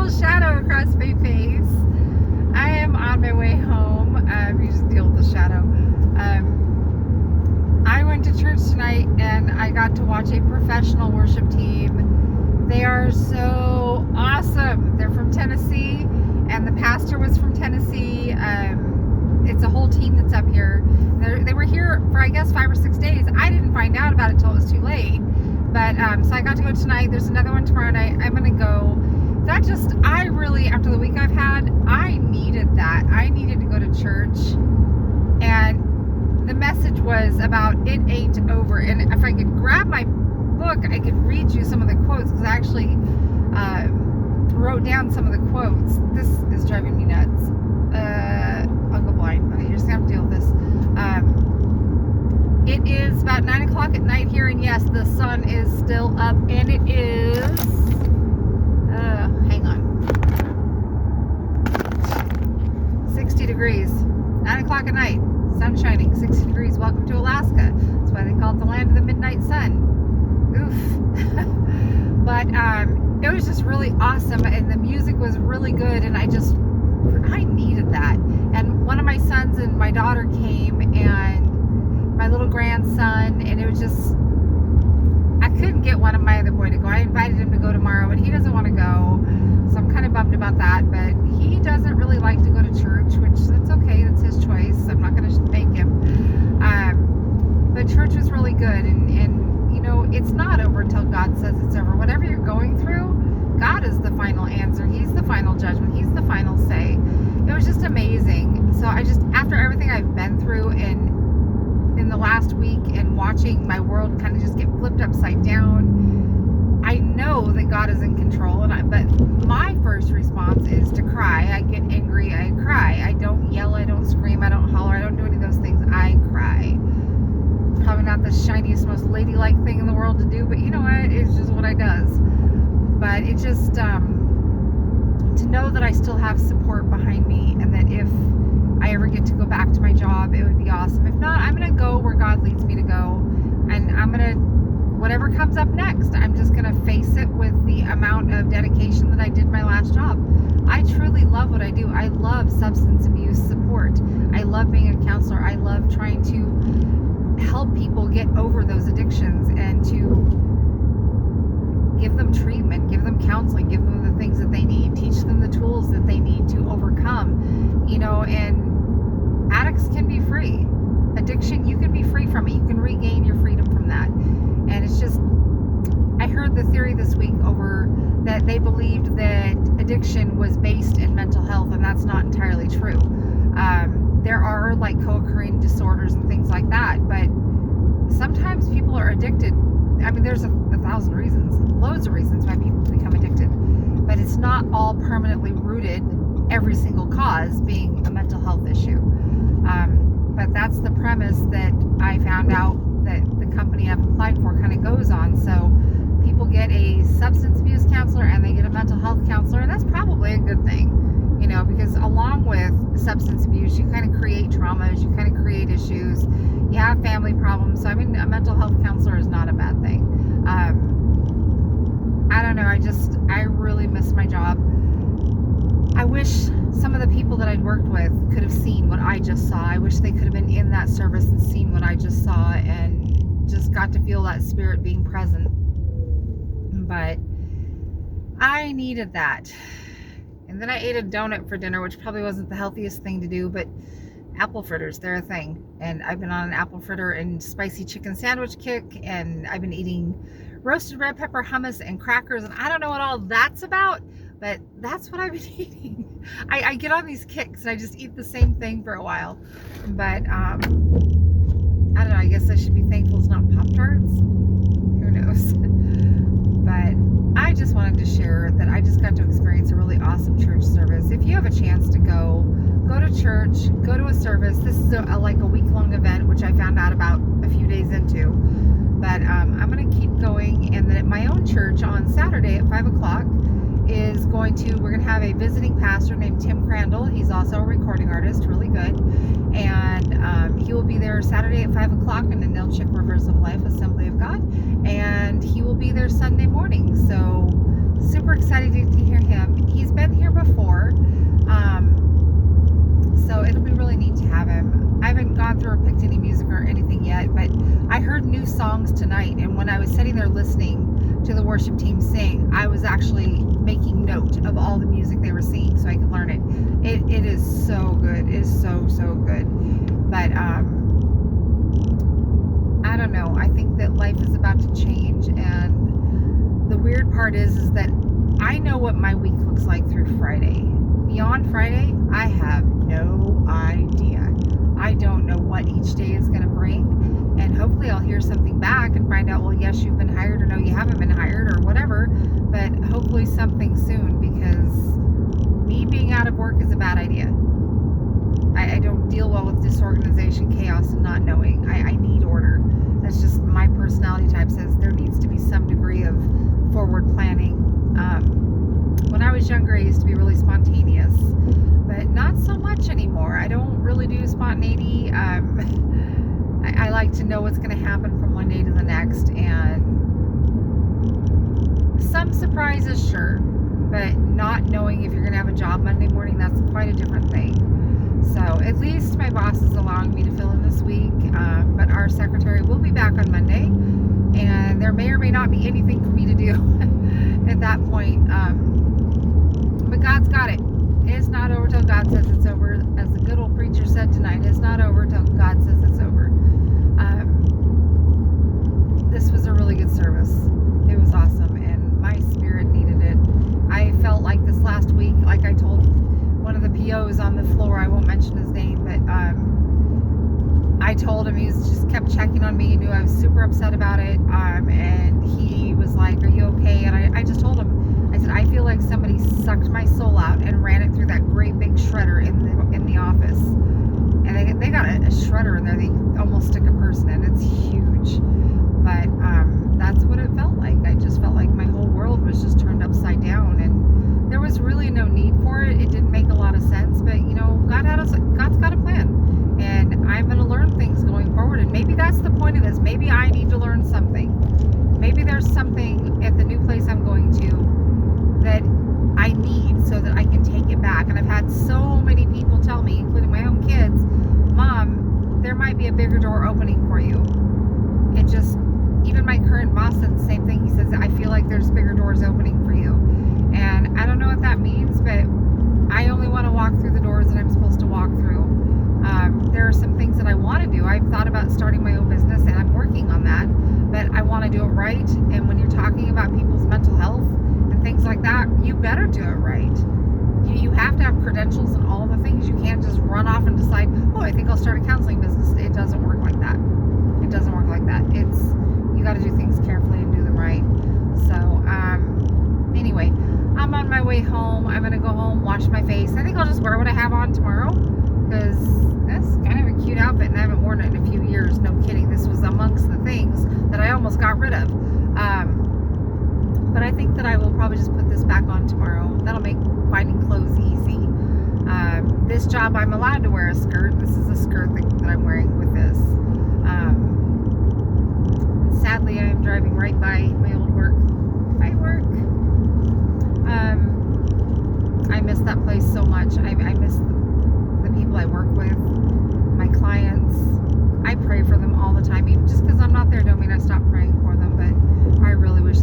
little shadow across my face. I am on my way home. You just deal with the shadow. I went to church tonight and I got to watch a professional worship team. They are so awesome. They're from Tennessee, and the pastor was from Tennessee. It's a whole team that's up here. They were here for, I guess, 5 or 6 days. I didn't find out about it till it was too late. But so I got to go tonight. There's another one tomorrow night. I'm gonna go. I really, after the week I've had, I needed that. I needed to go to church, and the message was about it ain't over. And if I could grab my book, I could read you some of the quotes, because I actually wrote down some of the quotes. This is driving me nuts. I'll go blind. Okay, you're just gonna have to deal with this. It is about 9 o'clock at night here, and yes, the sun is still up, and it is, hang on, 60 degrees, 9 o'clock at night, sun shining, 60 degrees. Welcome to Alaska. That's why they call it the land of the midnight sun. Oof. But it was just really awesome, and the music was really good, and I needed that. And one of my sons and my daughter came, and my little grandson, and it was just, I couldn't get one of my other boy to go. I invited him to go tomorrow, but he doesn't want to go, so I'm kind of bummed about that. But he doesn't really like to go to church, which that's okay, that's his choice. I'm not going to make him. But church was really good, and you know, it's not over until God says it's over. Whatever you're going through, God is the final answer. He's the final judgment. He's the final say. It was just amazing. So after everything I've been through, and in the last week, and watching my world kind of just get flipped upside down, I know that God is in control. But my first response is to cry. I get angry, I cry. I don't yell, I don't scream, I don't holler, I don't do any of those things. I cry. Probably not the shiniest, most ladylike thing in the world to do, but you know what? It's just what I does. But it just, to know that I still have support behind me, and that if I ever get to go back to my job, it would be awesome. If not, I'm going to go where God leads me to go, and I'm going to, whatever comes up next, I'm just going to face it with the amount of dedication that I did my last job. I truly love what I do. I love substance abuse support. I love being a counselor. I love trying to help people get over those addictions, and to give them treatment, give them counseling, give them the things that they need, teach them the tools that they need to overcome, you know. And addicts can be free. Addiction, you can be free from it. You can regain your freedom from that. And it's just, I heard the theory this week over that they believed that addiction was based in mental health, and that's not entirely true. There are like co-occurring disorders and things like that, but sometimes people are addicted. I mean, there's a thousand reasons, loads of reasons why people become addicted, but it's not all permanently rooted, every single cause being a mental health issue. But that's the premise that I found out that the company I've applied for kind of goes on. So people get a substance abuse counselor and they get a mental health counselor, and that's probably a good thing, you know, because along with substance abuse, you kind of create traumas, you kind of create issues, you have family problems. So I mean, a mental health counselor is not a bad thing. I don't know, I really miss my job. I wish some of the people that I'd worked with could have seen what I just saw. I wish they could have been in that service and seen what I just saw, and just got to feel that spirit being present. But I needed that. And then I ate a donut for dinner, which probably wasn't the healthiest thing to do, but apple fritters, they're a thing. And I've been on an apple fritter and spicy chicken sandwich kick, and I've been eating roasted red pepper hummus and crackers, and I don't know what all that's about, but that's what I've been eating. I get on these kicks and I just eat the same thing for a while. But I don't know, I guess I should be thankful it's not Pop-Tarts. Who knows? But I just wanted to share that I just got to experience a really awesome church service. If you have a chance to go to church, go to a service. This is like a week-long event, which I found out about a few days into. But I'm going to keep going. And then at my own church on Saturday at 5 o'clock, we're going to have a visiting pastor named Tim Crandall. He's also a recording artist, really good. And he will be there Saturday at 5 o'clock in the Nilchik Rivers of Life Assembly of God. And he will be there Sunday morning. So super excited to hear him. He's been here before, so it'll be really neat to have him. I haven't gone through or picked any music or anything yet, but I heard new songs tonight, and when I was sitting there listening to the worship team sing, I was actually making note of all the music they were singing so I could learn it. It is so good. It is so good. But I don't know. I think that life is about to change, and the weird part is that I know what my week looks like through Friday. Beyond Friday, I have no idea. I don't know what each day is going to bring, and hopefully I'll hear something back and find out, well, yes, you've been hired, or no, you haven't been hired, or whatever, but hopefully something soon, because me being out of work is a bad idea. I don't deal well with disorganization, chaos, and not knowing. I need order. That's just my personality type. Says there needs to be some degree of forward planning. When I was younger, I used to be really spontaneous, but not so much anymore. I don't really do spontaneity. I like to know what's going to happen from one day to the next, and some surprises, sure, but not knowing if you're going to have a job Monday morning, that's quite a different thing. So at least my boss is allowing me to fill in this week, but our secretary will be back on Monday, and there may or may not be anything for me to do at that point. But God's got it. It's not over till God says it's over. As the good old preacher said tonight, it's not over till God says it's over. This was a really good service. It was awesome, and my spirit needed it. I felt like this last week, like I told one of the POs on the floor, I won't mention his name, but I told him, he just kept checking on me. He knew I was super upset about it, and he was like, are you okay? And I just told him, I said, I feel like somebody sucked my soul out and ran it through that great big shredder in the office. And they got a shredder in there. They almost stick a person in. It's huge. But that's what it felt like. I just felt like my whole world was just turned upside down, and there was really no need for it. It didn't make a lot of sense, but you know, God's got a plan, and I'm going to learn things going forward. And maybe that's the point of this. Maybe I need to learn something. Maybe there's something at the new place I'm going to that I need so that I can take it back. And I've had so many people tell me, including my own kids, Mom, there might be a bigger door opening for you. It just, even my current boss said the same thing. He says, I feel like there's bigger doors opening for you. And I don't know what that means, but I only want to walk through the doors that I'm supposed to walk through. There are some things that I want to do. I've thought about starting my own business, and I'm working on that, but I want to do it right. And when you're talking about people's mental health and things like that, you better do it right. You have to have credentials and all the things. You can't just run off and decide, oh, I think I'll start a counseling business. It doesn't work like that. It doesn't work like that. You got to do things carefully and do them right. So, anyway, I'm on my way home. I'm going to go home, wash my face. I think I'll just wear what I have on tomorrow, because that's kind of a cute outfit, and I haven't worn it in a few years. No kidding. This was amongst the things that I almost got rid of. But I think that I will probably just put this back on tomorrow. That'll make finding clothes easy. This job, I'm allowed to wear a skirt. This is a skirt that I'm wearing with this. Sadly, I am driving right by my old work. I miss that place so much. I miss the people I work with, my clients. I pray for them all the time. Even just because I'm not there don't mean I stop praying for them, but I really wish